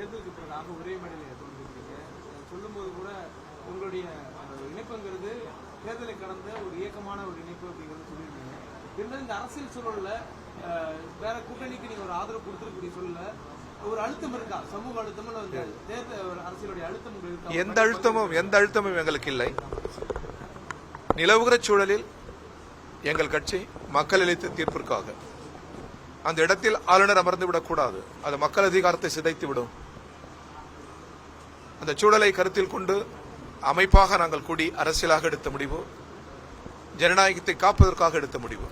தேர்தலுக்கு பிறகு ஒரே மேடையில் தோன்றிருக்கீங்க. சொல்லும்போது கூட உங்களுடைய இணைப்புங்கிறது தேர்தலை கடந்த ஒரு இயக்கமான ஒரு இணைப்பு அப்படிங்கிறது சொல்லியிருக்கீங்க. இருந்தாலும் இந்த அரசியல் சூழல்ல வேற கூட்டணிக்கு நீங்க ஒரு ஆதரவு கொடுத்துருக்கூடிய சூழல்ல ஒரு அழுத்தம் இருக்கா? சமூக அழுத்தம் தேர்தல் அரசியலுடைய அழுத்தம் இருக்கா? எந்த அழுத்தமும் எங்களுக்கு இல்லை. நிலவுகிற சூழலில் எங்கள் கட்சி மக்கள் அளித்த தீர்ப்பிற்காக அந்த இடத்தில் ஆளுநர் அமர்ந்து விடக்கூடாது. அது மக்கள் அதிகாரத்தை சிதைத்து விடும். அந்த சூழலை கருத்தில் கொண்டு அமைப்பாக நாங்கள் கூடி அரசியலாக எடுத்த முடிவு, ஜனநாயகத்தை காப்பதற்காக எடுத்த முடிவு.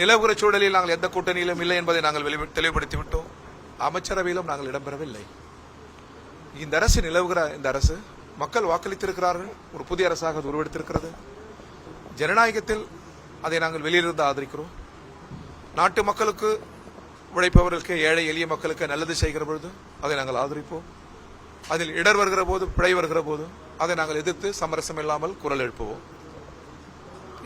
நிலவுகிற சூழலில் நாங்கள் எந்த கூட்டணியிலும் இல்லை என்பதை நாங்கள் தெளிவுபடுத்திவிட்டோம். அமைச்சரவையிலும் நாங்கள் இடம்பெறவில்லை. இந்த அரசு நிலவுகிற இந்த அரசு மக்கள் வாக்களித்திருக்கிறார்கள். ஒரு புதிய அரசாக அது உருவெடுத்திருக்கிறது. ஜனநாயகத்தில் அதை நாங்கள் வெளியிலிருந்து ஆதரிக்கிறோம். நாட்டு மக்களுக்கு, உழைப்பவர்களுக்கு, ஏழை எளிய மக்களுக்கு நல்லது செய்கிற பொழுது அதை நாங்கள் ஆதரிப்போம். அதில் இடர் வருகிற போது, பிழை வருகிற போது அதை நாங்கள் எதிர்த்து சமரசம் இல்லாமல் குரல் எழுப்புவோம்.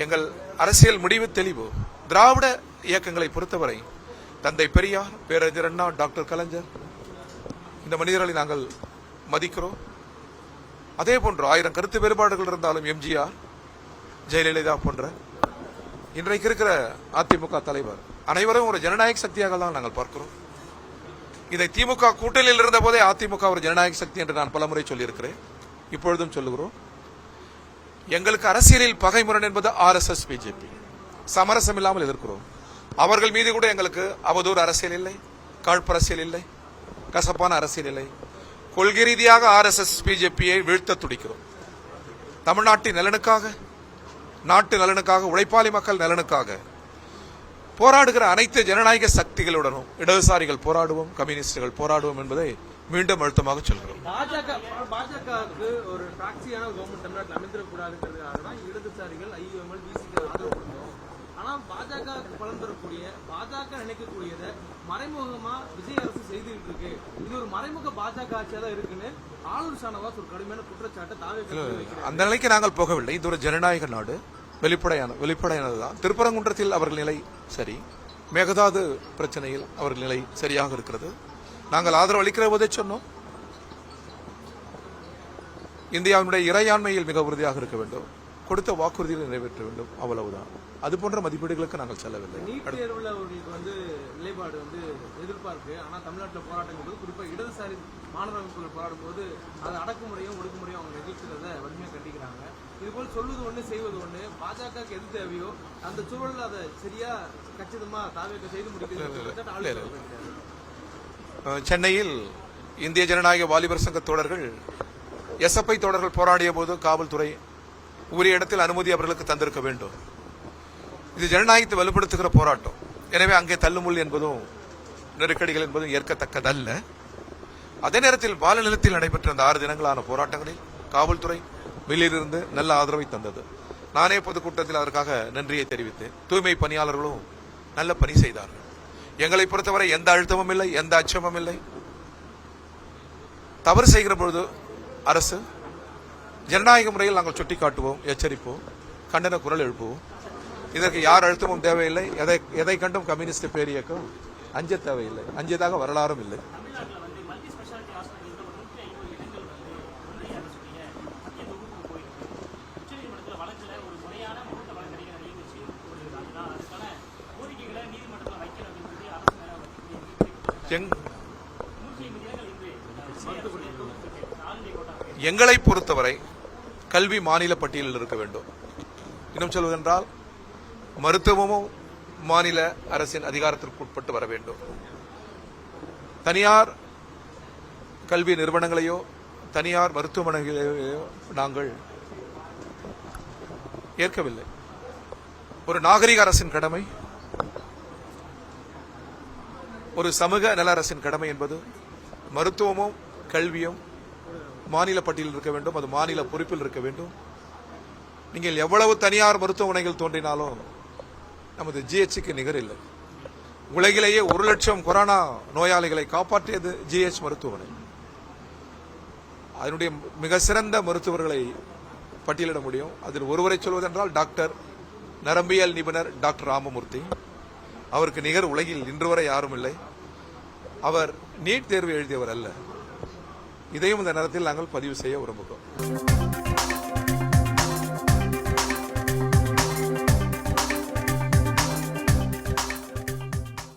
எங்கள் அரசியல் முடிவு தெளிவு. திராவிட இயக்கங்களை பொறுத்தவரை தந்தை பெரியார், பேரறிஞர் அண்ணா, டாக்டர் கலைஞர், இந்த மனிதர்களை நாங்கள் மதிக்கிறோம். அதே போன்று 1000 கருத்து வேறுபாடுகள் இருந்தாலும் எம்ஜிஆர், ஜெயலலிதா போன்ற இன்றைக்கு இருக்கிற அதிமுக தலைவர் அனைவரும் ஒரு ஜனநாயக சக்தியாக தான் நாங்கள் பார்க்கிறோம். இதை திமுக கூட்டணியில் இருந்த போதே அதிமுக ஒரு ஜனநாயக சக்தி என்று நான் பலமுறை சொல்லியிருக்கிறேன். இப்பொழுதும் சொல்லுகிறோம். எங்களுக்கு அரசியலில் பகைமுரண் என்பது RSS, பிஜேபி. சமரசம் இல்லாமல் எதிர்க்கிறோம். அவர்கள் மீது கூட எங்களுக்கு அவதூறு அரசியல் இல்லை, காழ்ப்பு அரசியல் இல்லை, கசப்பான அரசியல் இல்லை. கொள்கை ரீதியாக RSS, பிஜேபியை வீழ்த்த துடிக்கிறோம். தமிழ்நாட்டின் நலனுக்காக, நாட்டு நலனுக்காக, உழைப்பாளி மக்கள் நலனுக்காக போராடுகிற அனைத்து ஜனநாயக சக்திகளுடனும் இடதுசாரிகள் போராடுவோம், கம்யூனிஸ்டுகள் போராடுவோம் என்பதை மீண்டும் அழுத்தமாக சொல்கிறோம். பாஜகவுக்கு ஒரு டாக்ஸியான கவர்மெண்ட் தமிழ்நாட்டில் அமைந்திடக்கூடாதுங்கிறதுக்காக தான் இடதுசாரிகள் IUML, VCக்கு ஆதரவு கொடுத்தோம். ஆனால் பாஜக பலம் தரக்கூடிய, பாஜக நினைக்கக்கூடியதை மறைமுகமா விஜய் அரசு செய்துகிட்டு இருக்கு. இது ஒரு மறைமுக பாஜக ஆட்சியா தான் இருக்குன்னு ஆளுநர் ஷானவாஸ் ஒரு கடுமையான குற்றச்சாட்டை தாவே. அந்த நிலைக்கு நாங்கள் போகவில்லை. இது ஒரு ஜனநாயக நாடு, வெளிப்படையானதுதான். திருப்பரங்குன்றத்தில் அவர்கள் நிலை சரி, மேகதாது பிரச்சனையில் அவர்கள் நிலை சரியாக இருக்கிறது. நாங்கள் ஆதரவு அளிக்கிற போதே சொன்னோம், இந்தியாவினுடைய இறையாண்மையில் மிக உறுதியாக இருக்க வேண்டும், கொடுத்த வாக்குறுதிகளை நிறைவேற்ற வேண்டும், அவ்வளவுதான். அது போன்ற மதிப்பீடுகளுக்கு நாங்கள் செல்லவில்லை. நீட் தேர்வுல அவர்களுக்கு நிலைப்பாடு எதிர்பார்க்கு. ஆனா தமிழ்நாட்டில் போராட்டம் குறிப்பாக இடதுசாரி மாணவர் அமைப்புகள் போராடும் போது அது அடக்குமுறையும் ஒடுக்குமுறையும் அவங்க எதிர்க்கிறத வலிமையா கண்டிக்கிறாங்க. இதுபோல் சொல்வது ஒண்ணு, செய்வது ஒண்ணு. பாஜகவுக்கு எது தேவையோ அந்த சூழல் அதை சரியா கச்சிதமா தாவேக்க செய்து முடிக்கிறது. சென்னையில் இந்திய ஜனநாயக வாலிபர் சங்க தோழர்கள், SFI தோழர்கள் போராடிய போது காவல்துறை உரிய இடத்தில் அனுமதி அவர்களுக்கு தந்திருக்க வேண்டும். இது ஜனநாயகத்தை வலுப்படுத்துகிற போராட்டம். எனவே அங்கே தள்ளுமுள் என்பதும் நெருக்கடிகள் என்பதும் ஏற்கத்தக்கதல்ல. அதே நேரத்தில் பாலநிலத்தில் நடைபெற்ற அந்த 6 தினங்களான போராட்டங்களில் காவல்துறை வெளியிலிருந்து நல்ல ஆதரவை தந்தது. நானே பொதுக்கூட்டத்தில் அதற்காக நன்றியை தெரிவித்தேன். தூய்மை பணியாளர்களும் நல்ல பணி செய்தார்கள். எங்களை பொறுத்தவரை எந்த அழுத்தமும் இல்லை, எந்த அச்சமும் இல்லை. தவறு செய்கிற பொழுது அரசு ஜனநாயக முறையில் நாங்கள் சுட்டிக்காட்டுவோம், எச்சரிப்போம், கண்டன குரல் எழுப்புவோம். இதற்கு யார் அழுத்தமும் தேவையில்லை. எதை கண்டும் கம்யூனிஸ்ட் பேரியக்கம் அஞ்ச தேவையில்லை. அஞ்சதாக வரலாறும் இல்லை. எங்களை பொறுத்தவரை கல்வி மாநில பட்டியலில் இருக்க வேண்டும். இன்னும் சொல்வதென்றால் மருத்துவமும் மாநில அரசின் அதிகாரத்திற்கு உட்பட்டு வர வேண்டும். தனியார் கல்வி நிறுவனங்களையோ தனியார் மருத்துவமனைகளையோ நாங்கள் ஏற்கவில்லை. ஒரு நாகரிக அரசின் கடமை, ஒரு சமூக நல அரசின் கடமை என்பது மருத்துவமும் கல்வியும் மாநில பட்டியலில் இருக்க வேண்டும். அது மாநில பொறுப்பில் இருக்க வேண்டும். நீங்கள் எவ்வளவு தனியார் மருத்துவமனைகள் தோன்றினாலும் நமது GHக்கு நிகர் இல்லை. உலகிலேயே 1 லட்சம் கொரோனா நோயாளிகளை காப்பாற்றியது GH மருத்துவமனை. அதனுடைய மிக சிறந்த மருத்துவர்களை பட்டியலிட முடியும். அதில் ஒருவரை சொல்வதென்றால் டாக்டர் நரம்பியல் நிபுணர் டாக்டர் ராமமூர்த்தி. அவருக்கு நிகர் உலகில் இன்று வரை யாரும் இல்லை. அவர் நீட் தேர்வு எழுதியவர் அல்ல. இதையும் இந்த நேரத்தில் நாங்கள் பதிவு செய்ய விரும்புகிறோம்.